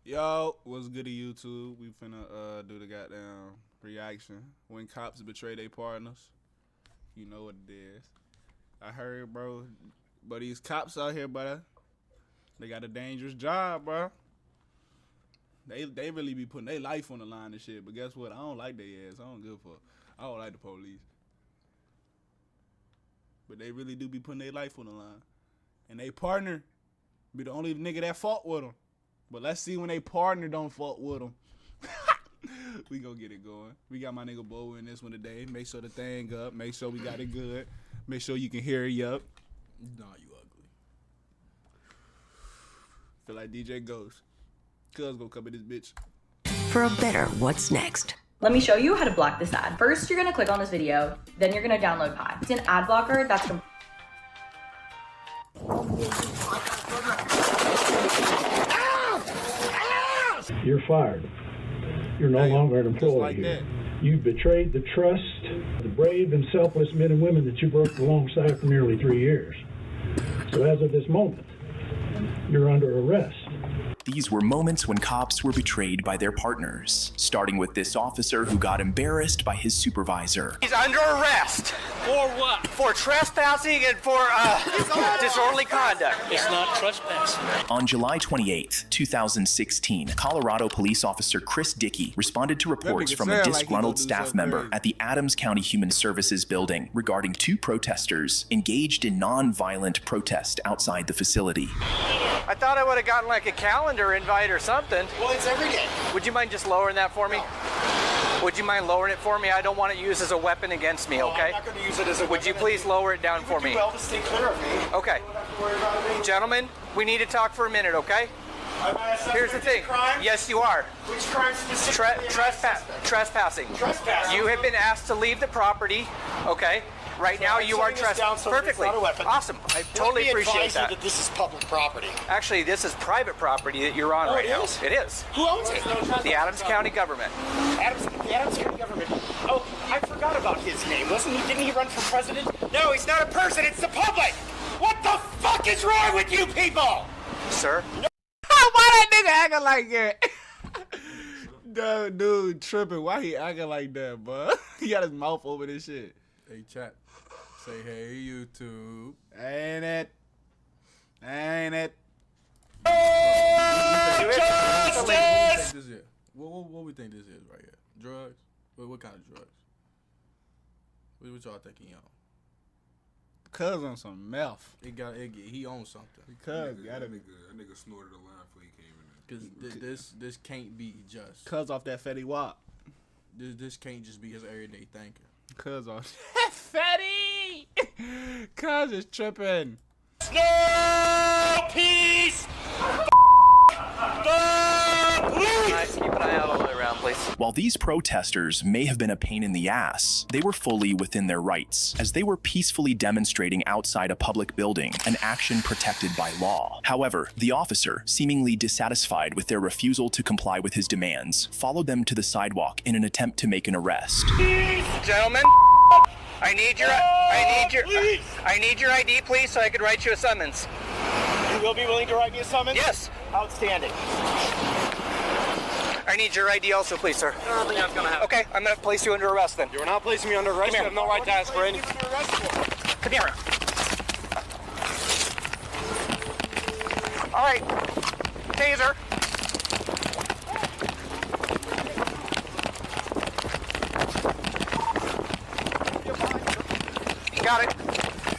Yo, what's good to YouTube? We finna do the goddamn reaction. When cops betray their partners. You know what it is. I heard, bro, but these cops out here, brother, they got a dangerous job, bro. They really be putting their life on the line and shit. But guess what? I don't like their ass. I don't give a fuck. I don't like the police. But they really do be putting their life on the line. And they partner be the only nigga that fought with them. But let's see when they partner don't fuck with them. We gonna get it going. We got my nigga Bo in this one today. Make sure the thing up. Make sure we got it good. Make sure you can hear it up. Nah, you ugly. Feel like DJ Ghost. Cuz gonna come in this bitch. For a better What's Next. Let me show you how to block this ad. First, you're gonna click on this video, then you're gonna download Pi. It's an ad blocker that's You're fired. You're no longer an employee like here. that. You betrayed the trust of the brave and selfless men and women that you worked alongside for nearly 3 years. So as of this moment, you're under arrest. These were moments when cops were betrayed by their partners, starting with this officer who got embarrassed by his supervisor. He's under arrest. For what? For trespassing and for disorderly conduct. It's not trespassing. On July 28, 2016, Colorado police officer Chris Dickey responded to reports nigga from a sound like he disgruntled gonna do staff something member crazy. at the Adams County Human Services building regarding 2 protesters engaged in non-violent protest outside the facility. I thought I would have gotten like a calendar invite or something. Well, it's every day. Would you mind just lowering that for me? Would you mind lowering it for me? I don't want it used as a weapon against me, okay? I'm not going to use it as a Would you please lower it down for me? Well, to stay clear of me. Okay. Gentlemen, we need to talk for a minute, okay? Here's the thing. Crime? Yes, you are. Which crime specifically? Trespassing. Trespassing. You have been asked to leave the property, okay? Right now, you are trespassing. Perfectly. Not a weapon. Awesome. I totally appreciate that. That this is public property. Actually, this is private property that you're on right now. It is. Who owns it? The Adams County government. The Adams County government. Oh, I forgot about his name. Didn't he run for president? No, he's not a person. It's the public. What the fuck is wrong with you people? Sir? Why that nigga acting like that? Dude tripping. Why he acting like that, bro? He got his mouth over this shit. Hey, chat. Say hey, YouTube. Ain't it? Justice! What we think this is right here? Drugs? What kind of drugs? What y'all thinking, y'all? Cuz on some meth. He owns something. Cuz got it. That nigga snorted a line before he came in there. Cause this can't be just. Cuz off that Fetty Wap. This can't just be his everyday thinking. Cuz off that Fetty. Cuz is tripping. No peace. Keep an eye out all the way around, please. While these protesters may have been a pain in the ass, they were fully within their rights, as they were peacefully demonstrating outside a public building, an action protected by law. However, the officer, seemingly dissatisfied with their refusal to comply with his demands, followed them to the sidewalk in an attempt to make an arrest. Gentlemen, I need your ID, please, so I could write you a summons. You will be willing to write me a summons? Yes. Outstanding. I need your ID also, please, sir. I don't think that's gonna happen. Okay, I'm gonna place you under arrest then. You're not placing me under arrest. Come You here. have no right to ask for any. Come here. All right. Taser. Got it.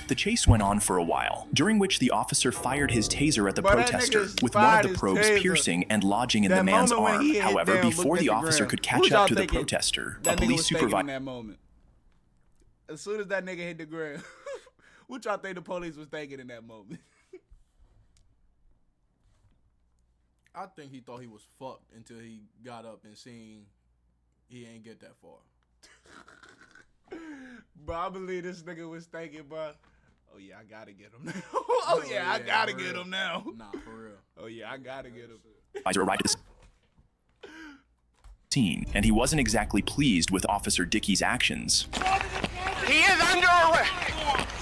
The chase went on for a while, during which the officer fired his taser at the But that protester, nigga with one of fired the his probes taser. piercing and lodging in the That man's moment when arm. he hit However, down, before looked the at the officer ground. could What catch y'all up to the thinking protester, a that nigga police was thinking in supervisor. that moment? As soon as that nigga hit the ground, what y'all think the police was thinking in that moment? I think he thought he was fucked until he got up and seen he ain't get that far. Bro, I believe this nigga was thinking, bro. Oh yeah, I gotta get him now. Oh yeah, I gotta for get real. him now. Nah, for real. Oh yeah, I gotta get him. Arrived at the scene, and he wasn't exactly pleased with Officer Dickey's actions. He is under arrest.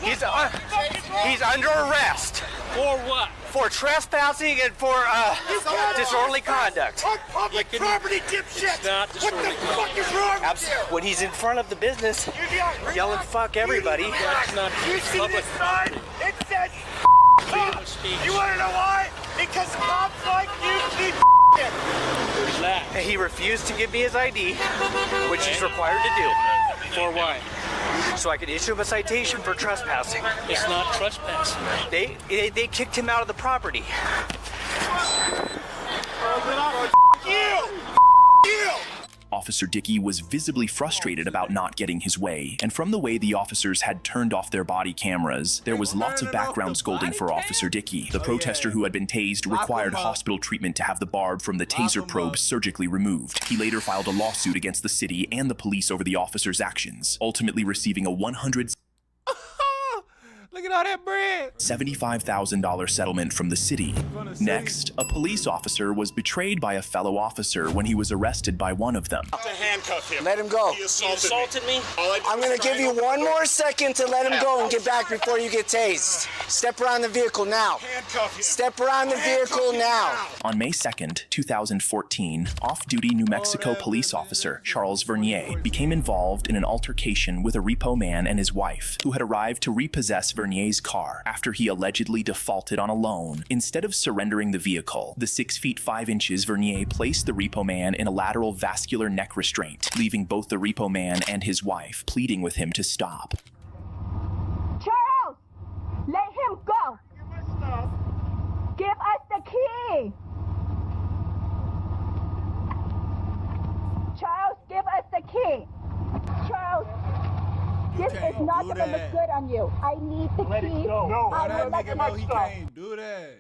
He's under arrest. For what? for trespassing and for disorderly conduct. On public property, dipshit! What the fuck is wrong with you? When he's in front of the business, yelling "fuck everybody." That's not You see public this sign? property. It says Freedom of speech. You want to know why? Because cops like you keep Relax. And he refused to give me his ID, which he's required to do, For what? so I could issue him a citation for trespassing. It's not trespassing. They kicked him out of the property. you! Officer Dickey was visibly frustrated about not getting his way, and from the way the officers had turned off their body cameras, there was lots of background scolding for Officer Dickey. The protester who had been tased required hospital treatment to have the barb from the taser probe surgically removed. He later filed a lawsuit against the city and the police over the officer's actions, ultimately receiving a Look at all that bread. $75,000 settlement from the city. Next, a police officer was betrayed by a fellow officer when he was arrested by one of them. To handcuff him. Let him go. He You assaulted insulted me? I'm gonna give you one more second to let him go and get back before you get tased. Step around the vehicle now. Handcuff him. Step around the vehicle now. On May 2nd, 2014, off-duty New Mexico police officer Charles Vernier became involved in an altercation with a repo man and his wife, who had arrived to repossess Vernier's car after he allegedly defaulted on a loan. Instead of surrendering the vehicle, the 6 feet 5 inches Vernier placed the repo man in a lateral vascular neck restraint, leaving both the repo man and his wife pleading with him to stop. Charles, let him go. Give us the key. Charles, give us the key. Charles, this is not going to look good on you. I need the key. No, I that will let nigga him know he go can't do that.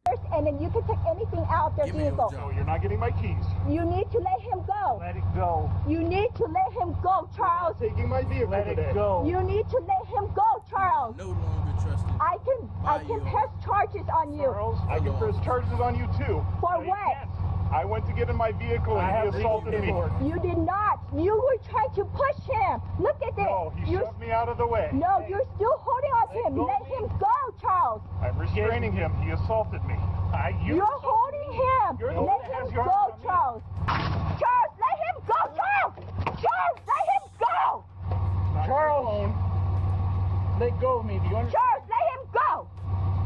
first, and then you can take anything out of their vehicle. No, you're not getting my keys. You need to let him go. Let it go. You need to let him go, Charles. Taking my vehicle Let it go. You need to let him go, Charles. No longer trusted. I can press charges on you. Charles, I can press charges on you too. For No, you what? can't. I went to get in my vehicle and he assaulted me. You did not. You were trying to push him. Look at this. No, he shoved me out of the way. No, you're still holding on to him. Let him go, Charles. I'm restraining him. He assaulted me. You're holding him. You're the one Let that has him your go, hands on me. Charles. Charles, let him go, Charles. Charles, let him go. Charles, let go of me. Do you understand? Charles, let him go.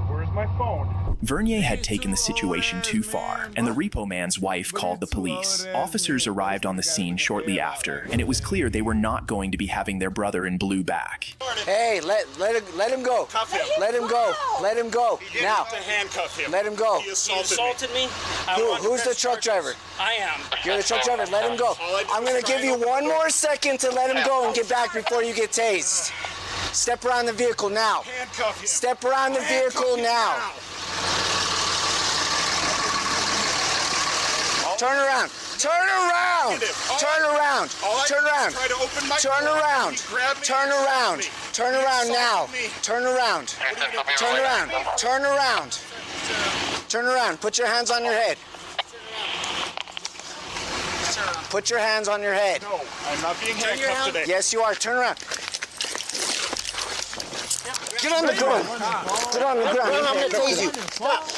Where's my phone? Vernier had taken the situation too far, and the repo man's wife called the police. Officers arrived on the scene shortly after, and it was clear they were not going to be having their brother in blue back. Hey, let him go. Cuff him. Let him go. Let him go. He didn't Now. have to handcuff him. Let him go. He You assaulted insulted me? Who's the truck driver? I am. You're the truck driver. Let him go. I'm gonna give you one more second to let him go and get back before you get tased. Step around the vehicle now. Handcuff him. Step around the vehicle now. Turn around. Turn around. Turn around. Turn around. Turn around. Turn around. Turn around now. Turn around. Turn around. Turn around. Turn around. Put your hands on your head. Put your hands on your head. No, I'm not being handcuffed today. Yes, you are. Turn around. Get on the ground. Get on the ground. I'm gonna tase you. Stop.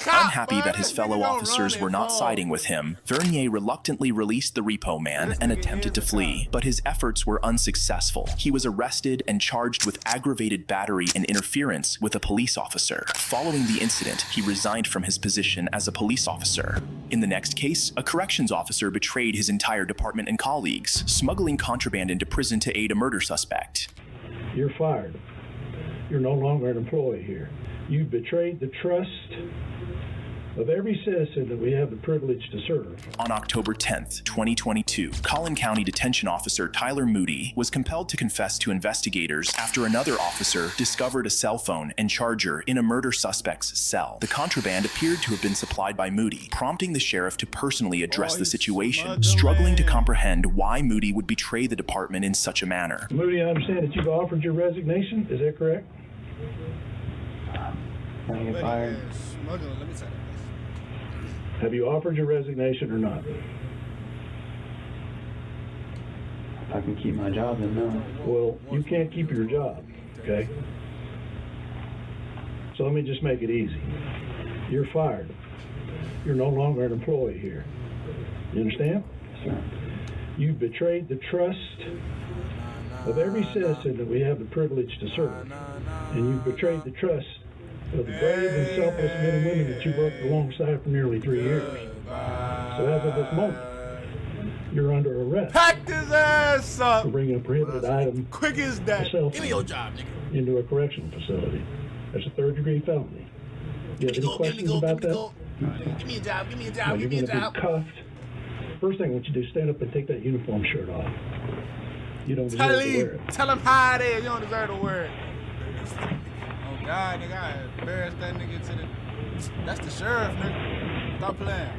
Unhappy that his fellow officers were not siding with him, Vernier reluctantly released the repo man and attempted to flee, but his efforts were unsuccessful. He was arrested and charged with aggravated battery and interference with a police officer. Following the incident, he resigned from his position as a police officer. In the next case, a corrections officer betrayed his entire department and colleagues, smuggling contraband into prison to aid a murder suspect. You're fired. You're no longer an employee here. You betrayed the trust of every citizen that we have the privilege to serve. On October 10th, 2022, Collin County Detention Officer Tyler Moody was compelled to confess to investigators after another officer discovered a cell phone and charger in a murder suspect's cell. The contraband appeared to have been supplied by Moody, prompting the sheriff to personally address the situation, struggling to comprehend why Moody would betray the department in such a manner. Moody, I understand that you've offered your resignation. Is that correct? Let me tell you this. Have you offered your resignation or not? I can keep my job, then no. Well, you can't keep your job, okay? So let me just make it easy. You're fired. You're no longer an employee here. You understand? You've betrayed the trust of every citizen that we have the privilege to serve. And you've betrayed the trust of the brave and selfless men and women that you worked alongside for nearly 3 years. So as of this moment, you're under arrest. Packed his ass up. For bringing a prohibited item, quick as that. Give me your job, nigga. into a correctional facility. That's a third-degree felony. You have any questions about that? Give me a job, give me a Now, job, you're give me a going to job. be cuffed. First thing I want you to do is stand up and take that uniform shirt off. You don't deserve to wear it. Tell him how it is. You don't deserve to wear it. Oh, God, nigga, I embarrassed that nigga to the... That's the sheriff, nigga. Stop playing.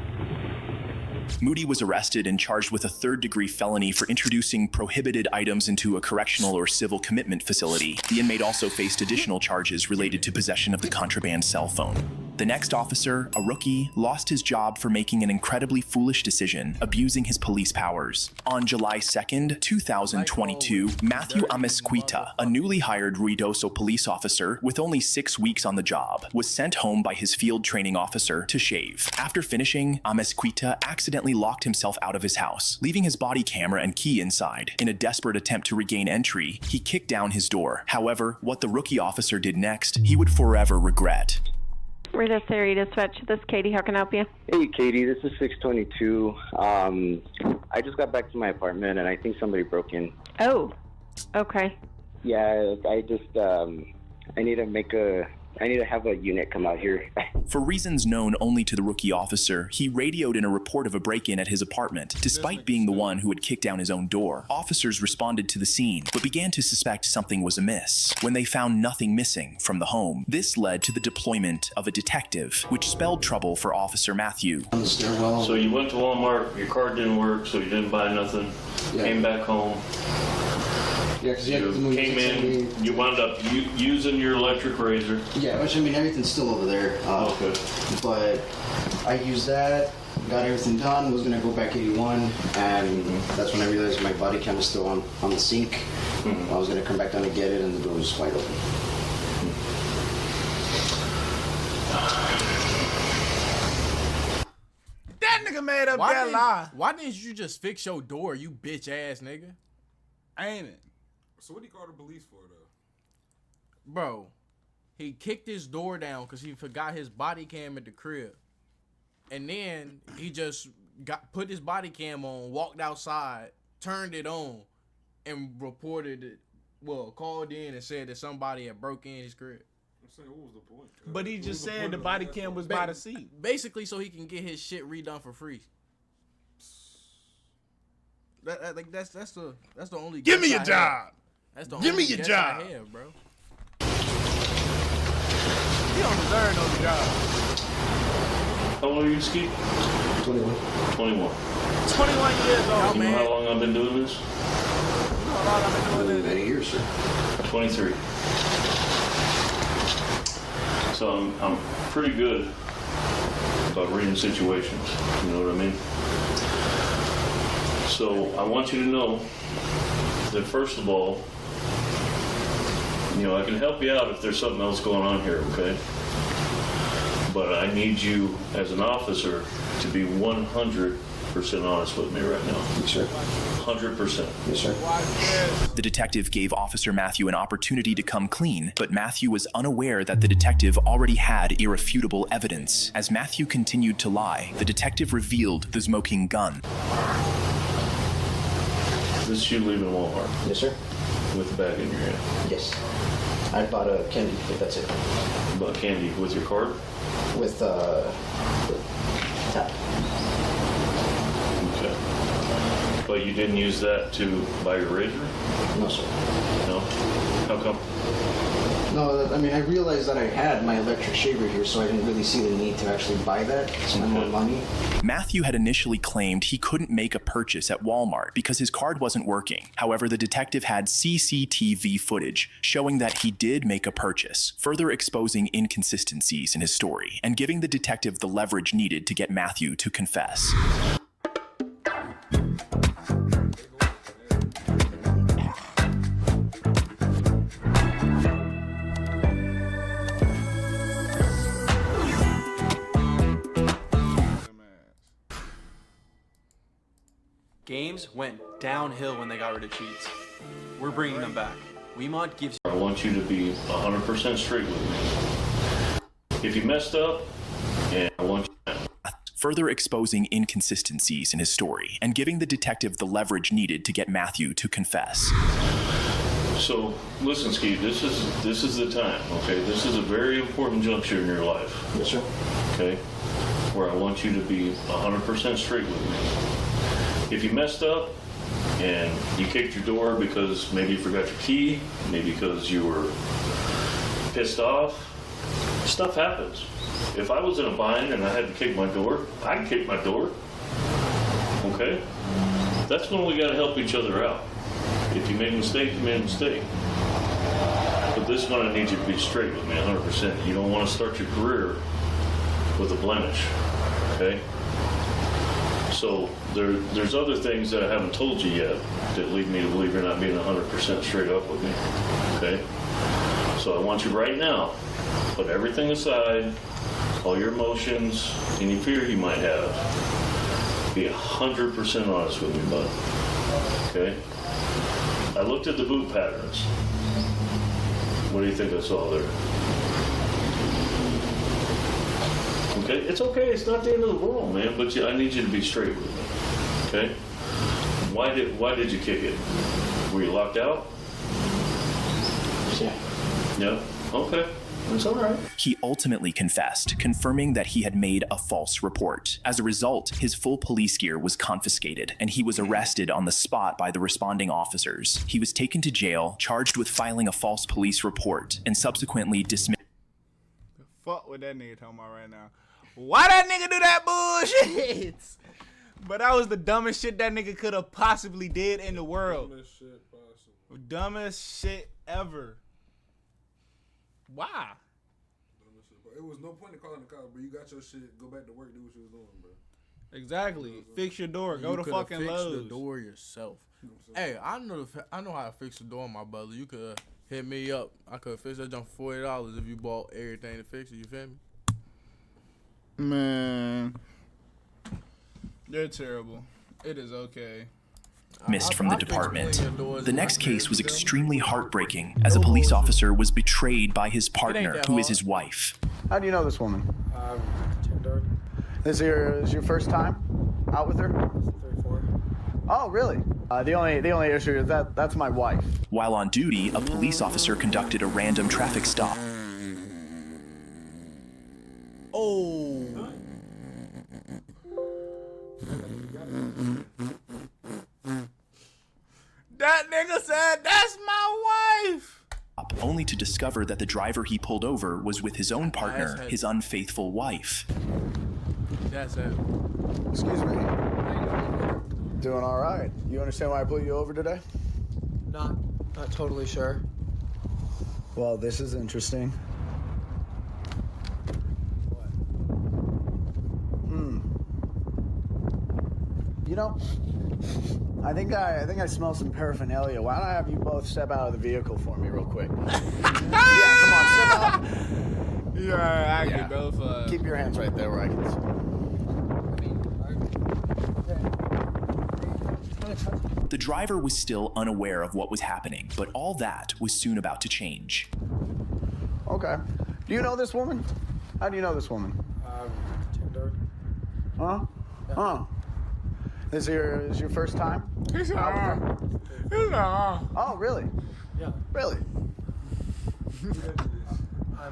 Moody was arrested and charged with a third-degree felony for introducing prohibited items into a correctional or civil commitment facility. The inmate also faced additional charges related to possession of the contraband cell phone. The next officer, a rookie, lost his job for making an incredibly foolish decision, abusing his police powers. On July 2nd, 2022, Matthew Amesquita, a newly hired Ruidoso police officer with only 6 weeks on the job, was sent home by his field training officer to shave. After finishing, Amesquita accidentally locked himself out of his house, leaving his body camera and key inside. In a desperate attempt to regain entry, he kicked down his door. However, what the rookie officer did next, he would forever regret. Rita Area Dispatch, this is Katie. How can I help you? Hey, Katie, this is 622. I just got back to my apartment, and I think somebody broke in. Oh, okay. Yeah, I need to have a unit come out here. For reasons known only to the rookie officer, he radioed in a report of a break-in at his apartment. Despite being the one who had kicked down his own door, officers responded to the scene, but began to suspect something was amiss when they found nothing missing from the home. This led to the deployment of a detective, which spelled trouble for Officer Matthew. On the stairwell. So you went to Walmart, your card didn't work, so you didn't buy nothing, came back home. Yeah, because you came in, you wound up using your electric razor. Yeah, which I mean, everything's still over there. Okay. But I used that, got everything done, was gonna go back 81, and that's when I realized my body cam was still on the sink. Mm-hmm. I was gonna come back down and get it, and the door was wide open. That nigga made up that lie. Why didn't you just fix your door, you bitch ass nigga? Ain't it? So what he called the police for, though? Bro, he kicked his door down because he forgot his body cam at the crib. And then he just put his body cam on, walked outside, turned it on, and reported it. Well, called in and said that somebody had broke in his crib. I'm saying, what was the point? But he just said the body cam was by the seat. Basically, so he can get his shit redone for free. That's the only. Give me your job. That's the Give me only your guess job. I have, bro. He don't deserve no job. How old are you, Ski? 21. 21. 21 years old, You know how long I've been doing this? You know how long I've been doing this? Many years, sir. 23. So I'm pretty good about reading situations. You know what I mean? So I want you to know that first of all, I can help you out if there's something else going on here, okay? But I need you as an officer to be 100% honest with me right now. Yes, sir. 100%. Yes, sir. The detective gave Officer Matthew an opportunity to come clean, but Matthew was unaware that the detective already had irrefutable evidence. As Matthew continued to lie, the detective revealed the smoking gun. This is you leaving Walmart? Yes, sir. With a bag in your hand? Yes. I bought a candy, but that's it. You bought candy with your card? With tap. Okay. But you didn't use that to buy your razor? No, sir. No? How come? No, I mean, I realized that I had my electric shaver here, so I didn't really see the need to actually buy that. Spend more money. Matthew had initially claimed he couldn't make a purchase at Walmart because his card wasn't working. However, the detective had CCTV footage showing that he did make a purchase, further exposing inconsistencies in his story and giving the detective the leverage needed to get Matthew to confess. Games went downhill when they got rid of cheats. We're bringing them back. Weemont gives I want you to be 100% straight with me. If you messed up, and I want you further exposing inconsistencies in his story and giving the detective the leverage needed to get Matthew to confess. So, listen, Skeet, this is the time, okay? This is a very important juncture in your life. Yes, sir. Okay? Where I want you to be 100% straight with me. If you messed up and you kicked your door because maybe you forgot your key, maybe because you were pissed off, stuff happens. If I was in a bind and I had to kick my door, I'd kick my door. Okay? That's when we gotta help each other out. If you made a mistake, you made a mistake. But this one I need you to be straight with me 100%. You don't want to start your career with a blemish. Okay? So there's other things that I haven't told you yet that lead me to believe you're not being 100% straight up with me. Okay? So I want you right now, put everything aside, all your emotions, any fear you might have. Be 100% honest with me, bud. Okay? I looked at the boot patterns. What do you think I saw there? Okay, it's okay. It's not the end of the world, man. But I need you to be straight with me. Okay? Why did you kick it? Were you locked out? Yeah. Yeah. Okay. That's all right. He ultimately confessed, confirming that he had made a false report. As a result, his full police gear was confiscated, and he was arrested on the spot by the responding officers. He was taken to jail, charged with filing a false police report, and subsequently dismissed. Fuck what that nigga talking about right now. Why that nigga do that bullshit? But that was the dumbest shit that nigga could have possibly did in the world. Dumbest shit possible. Dumbest shit ever. Why? It was no point in calling the cops, bro. You got your shit. Go back to work. Do what you was doing, bro. Exactly. Fix your door. Go to fucking fix Lowe's. the door yourself. Hey, I know how to fix the door, my brother. You could hit me up. I could fix that jump for $40 if you bought everything to fix it. You feel me? Man, they're terrible. It is okay. Dismissed from the department. The next case was extremely heartbreaking as a police officer was betrayed by his partner, who is his wife. How do you know this woman? Tinder. This is your first time out with her? 34. Oh, really? The only issue is that's my wife. While on duty, a police officer conducted a random traffic stop. Oh. That nigga said, that's my wife. Only to discover that the driver he pulled over was with his own partner, his unfaithful wife. That's it. Excuse me. Doing all right. You understand why I pulled you over today? Not totally sure. Well, this is interesting. You know, I think I smell some paraphernalia. Why don't I have you both step out of the vehicle for me real quick? Yeah, come on, step out. Yeah, I get both. Keep your hands right there where I can see. The driver was still unaware of what was happening, but all that was soon about to change. Okay. Do you know this woman? How do you know this woman? Tinder. Huh? Huh? This is your first time? He's not. Oh, really? Yeah. Really?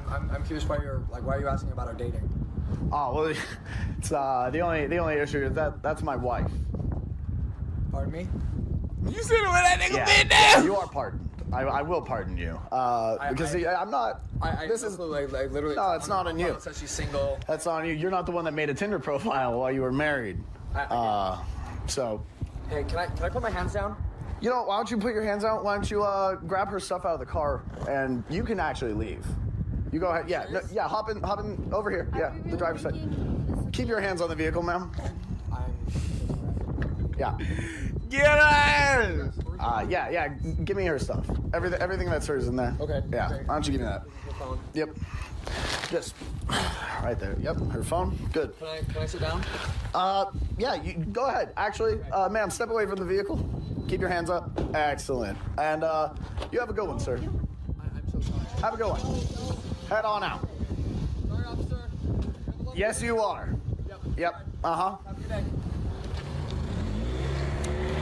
I'm curious why are you asking about our dating? Oh, well, it's the only issue is that's my wife. Pardon me? You see the way that nigga been there? Yeah, you are pardoned. I will pardon you. Because I'm not. This is like literally. No, it's not on you. It says she's single. That's on you. You're not the one that made a Tinder profile while you were married. So. Hey, can I put my hands down? You know, why don't you put your hands out? Why don't you grab her stuff out of the car and you can actually leave. You go ahead. Yeah, yeah. Hop in over here. Yeah, the driver's side. Keep your hands on the vehicle, ma'am. Yeah. Get her! Yeah. Give me her stuff. Everything that's hers in there. Okay. Yeah. Okay. Why don't you give me that? Her phone. Yep. Just right there. Yep. Her phone. Good. Can I sit down? Yeah, you go ahead. Actually, ma'am, step away from the vehicle. Keep your hands up. Excellent. And you have a good one, sir. I'm so sorry. Have a good one. Head on out. Sorry, officer. Yes, you are. Yep. Uh-huh. Have a good day.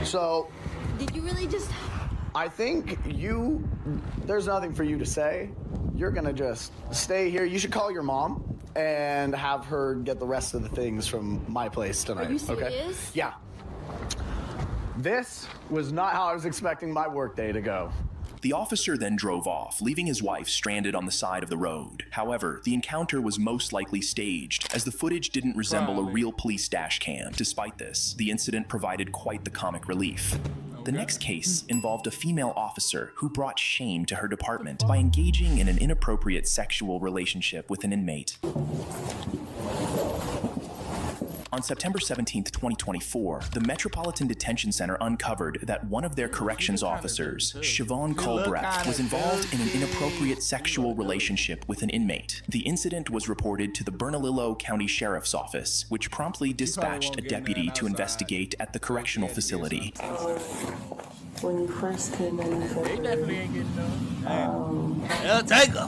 So, Did you really just... I think there's nothing for you to say. You're gonna just stay here. You should call your mom and have her get the rest of the things from my place tonight. Are you Okay? serious? Yeah. This was not how I was expecting my workday to go. The officer then drove off, leaving his wife stranded on the side of the road. However, the encounter was most likely staged, as the footage didn't resemble a real police dash cam. Despite this, the incident provided quite the comic relief. The next case involved a female officer who brought shame to her department by engaging in an inappropriate sexual relationship with an inmate. On September 17, 2024, the Metropolitan Detention Center uncovered that one of their corrections officers, Siobhan Culbreath, was involved in an inappropriate sexual relationship with an inmate. The incident was reported to the Bernalillo County Sheriff's Office, which promptly dispatched a deputy to investigate at the correctional facility. When you first came in, he said, They definitely ain't getting done. They'll take her.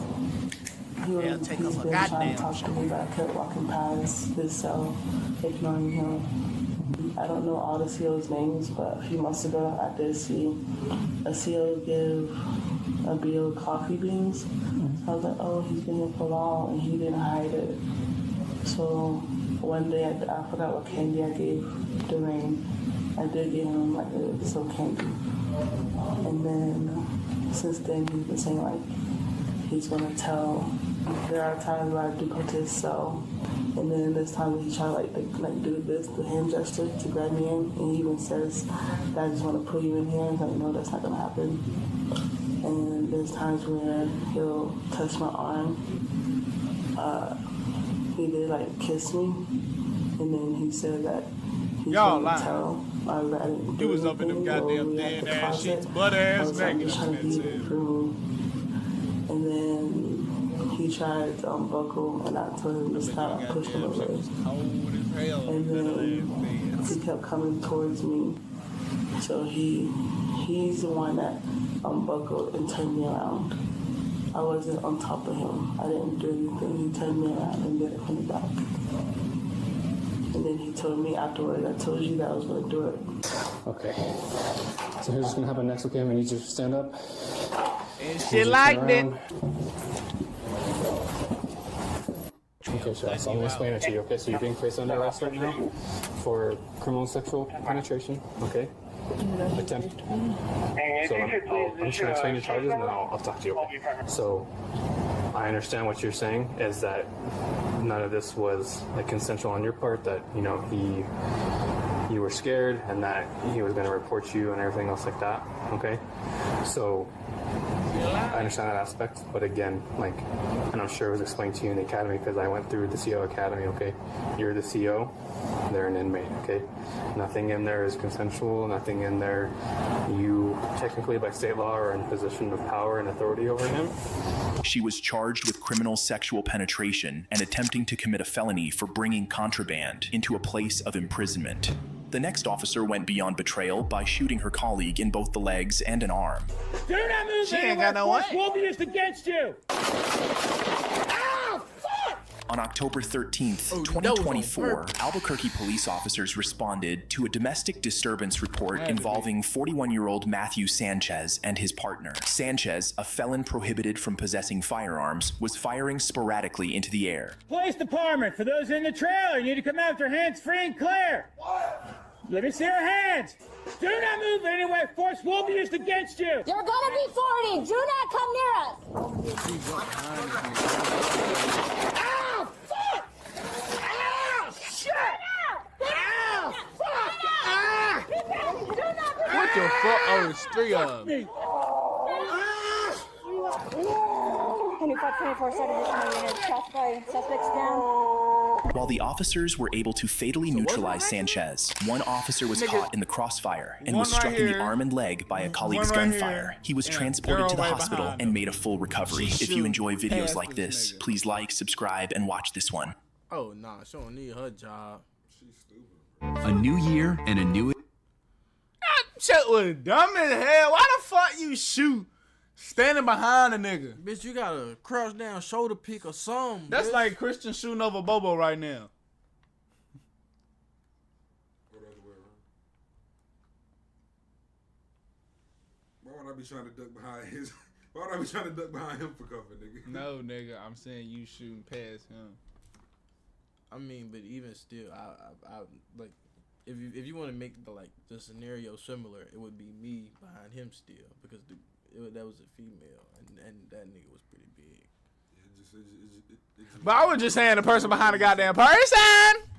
He'll take us a goddamn talk to me, but I kept walking past his cell, ignoring him. I don't know all the CO's names, but a few months ago, I did see a CO give a BO coffee beans. I was like, oh, he's been here for long, and he didn't hide it. So one day, I forgot what candy I gave Dwayne. I did give him like some candy. And then since then, he's been saying like, he's gonna tell. There are times where I do go to his cell, and then there's times he try like do this, the hand gesture to grab me in, and he even says that I just want to put you in here. And I'm like, no, that's not gonna happen. And there's times where he'll touch my arm. He did like kiss me, and then he said that he's gonna tell. He was up in them goddamn dead ass sheets, butt ass naked. And then he tried to unbuckle, and I told him to stop. I pushed him away. And then he kept coming towards me. So he's the one that unbuckled and turned me around. I wasn't on top of him. I didn't do anything. He turned me around and did it from the back. And then he told me afterwards, I told you that I was going to do it. Okay. So here's what's going to happen next, okay? I need you to stand up. And shit like that. Okay, sure. So I'm going to explain it to you, okay? So you're being placed under arrest right now for criminal sexual penetration, okay? Attempt. So I'm just going to explain your charges and then I'll talk to you. So I understand what you're saying is that none of this was like consensual on your part, that, you know, you were scared and that he was going to report you and everything else like that, okay? So I understand that aspect, but again, like, and I'm sure it was explained to you in the academy because I went through the CO academy, okay? You're the CO, they're an inmate, okay? Nothing in there is consensual, nothing in there, you technically by state law are in a position of power and authority over him. She was charged with criminal sexual penetration and attempting to commit a felony for bringing contraband into a place of imprisonment. The next officer went beyond betrayal by shooting her colleague in both the legs and an arm. Do not move anywhere. Force will be used against you. Ow! Fuck! On October 13th, 2024, Albuquerque police officers responded to a domestic disturbance report involving 41-year-old Matthew Sanchez and his partner. Sanchez, a felon prohibited from possessing firearms, was firing sporadically into the air. Police department, for those in the trailer, you need to come out with your hands free and clear. Let me see your hands. Do not move anywhere. Force will be used against you. You're gonna be 40. Do not come near us. Ow! Fuck! Ow! Shit! Ow! Fuck! Ah! What the fuck? Oh, it's three of them. 24 additional units. Classify suspects down. While the officers were able to fatally neutralize Sanchez, one officer was caught in the crossfire and was struck in the arm and leg by a colleague's gunfire. He was transported to the hospital and made a full recovery. If you enjoy videos like this, please like, subscribe, and watch this one. Oh, nah, she don't need her job. She's stupid. A new year and a new... That shit was dumb as hell. Why the fuck you shoot standing behind a nigga? Bitch, you gotta crouch down, shoulder pick or something. That's bitch. like Christian shooting over Bobo right now. Why would I be trying to duck behind his? Why would I be trying to duck behind him for cover, nigga? No, nigga, I'm saying you shooting past him. I mean, but even still, I like if you want to make the scenario similar, it would be me behind him still because that was a female and that nigga was pretty big. It just, But I was just saying the person behind the goddamn person.